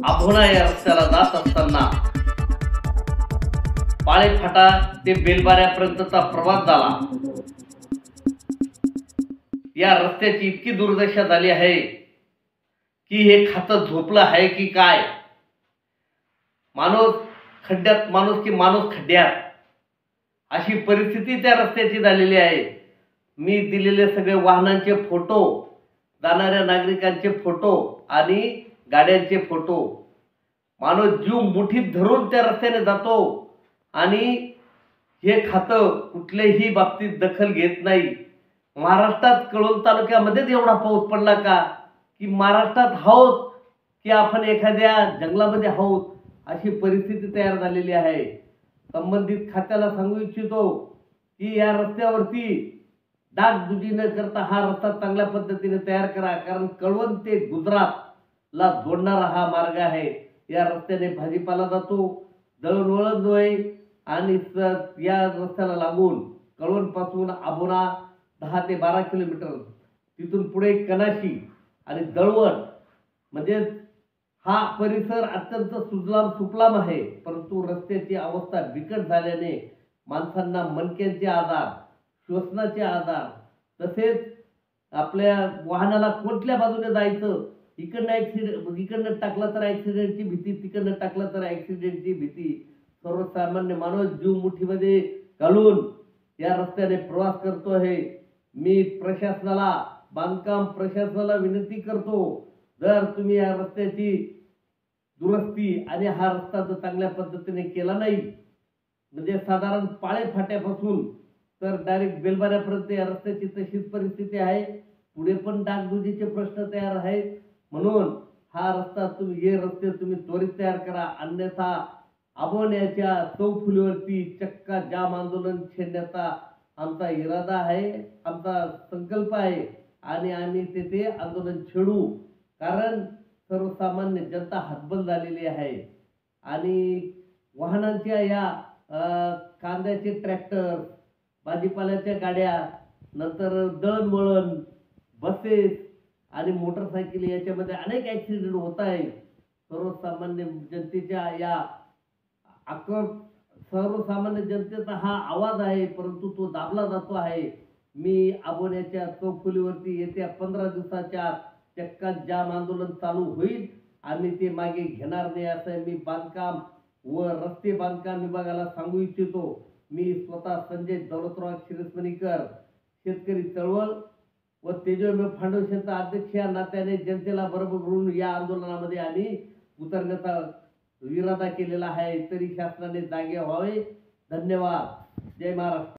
आभोणा या रस्त्याला जात असताना पाळेफाटा ते बेलबाऱ्यापर्यंतचा प्रवास झाला. या रस्त्याची इतकी दुर्दशा झाली आहे की हे खातं झोपलं आहे की काय. माणूस खड्ड्यात माणूस की माणूस खड्ड्यात अशी परिस्थिती त्या रस्त्याची झालेली आहे. मी दिलेले सगळे वाहनांचे फोटो, जाणाऱ्या नागरिकांचे फोटो आणि गाड्यांचे फोटो. माणूस जीव मुठीत धरून त्या रस्त्याने जातो आणि हे खातं कुठल्याही बाबतीत दखल घेत नाही. महाराष्ट्रात कळवण तालुक्यामध्येच एवढा पाऊस पडला का की महाराष्ट्रात आहोत की आपण एखाद्या जंगलामध्ये आहोत अशी परिस्थिती तयार झालेली आहे. संबंधित खात्याला सांगू इच्छितो की या रस्त्यावरती डागडुजी न करता हा रस्ता चांगल्या पद्धतीने तयार करा, कारण कळवण ते गुजरातला जोडणारा हा मार्ग आहे. या रस्त्याने भाजीपाला जातो, दळणवळण होय आणि या रस्त्याला लागून कळवण पासून आभोणा 10 ते 12 किलोमीटर, तिथून पुढे कनाशी आणि दळवण, म्हणजे हा परिसर अत्यंत सुजलाम सुफलाम आहे. परंतु रस्त्याची अवस्था बिकट झाल्याने माणसांना मणक्यांचे आजार, श्वसनाचे आजार, तसेच आपल्या वाहनाला कोणत्या बाजूने जायचं, इकडनं टाकला तर ॲक्सिडेंटची भीती, तिकडनं टाकला तर ॲक्सिडेंटची भीती. सर्वसामान्य माणूस जीव मुठीमध्ये घालून या रस्त्याने प्रवास करतो आहे. मी प्रशासनाला, बांधकाम प्रशासनाला विनंती करतो, जर तुम्ही या रस्त्याची दुरुस्ती आणि हा रस्ता जर चांगल्या पद्धतीने केला नाही, म्हणजे साधारण पाळेफाट्यापासून तर डायरेक्ट बेलबाऱ्यापर्यंत या रस्त्याची तशीच परिस्थिती आहे. पुढे पण डागडुजीचे प्रश्न तयार आहेत. म्हणून हा रस्ता हे रस्ते तुम्ही त्वरित तयार करा, अन्यथा आभोण्याच्या चौफुलीवरती चक्का जाम आंदोलन छेडण्याचा आमचा इरादा आहे, आमचा संकल्प आहे आणि आम्ही तेथे आंदोलन छेडू. कारण सर्वसामान्य जनता हतबल झालेली आहे आणि वाहनांच्या या कांद्याचे ट्रॅक्टर, भाजीपाल्याच्या गाड्या, नंतर दळणवळण, बसेस आणि मोटरसायकल याच्यामध्ये अनेक ॲक्सिडेंट होत आहेत. सर्वसामान्य जनतेच्या या सर्वसामान्य जनतेचा हा आवाज आहे, परंतु तो दाबला जातो आहे. मी आभोण्याच्या चौफुलीवरती येत्या 15 दिवसाच्या आत चक्का जाम आंदोलन चालू होईल. आम्ही ते मागे घेणार नाही असं मी बांधकाम व रस्ते बांधकाम विभागाला सांगू इच्छितो. मी स्वतः संजय दौलतराव शिरसमणीकर, शेतकरी चळवळ व तेजोमय फाउंडेशनचा अध्यक्ष या नात्याने जनतेला बरोबर घेऊन या आंदोलनामध्ये आम्ही उतरण्याचा इरादा केलेला आहे. तरी शासनाने जागे व्हावे. धन्यवाद. जय महाराष्ट्र.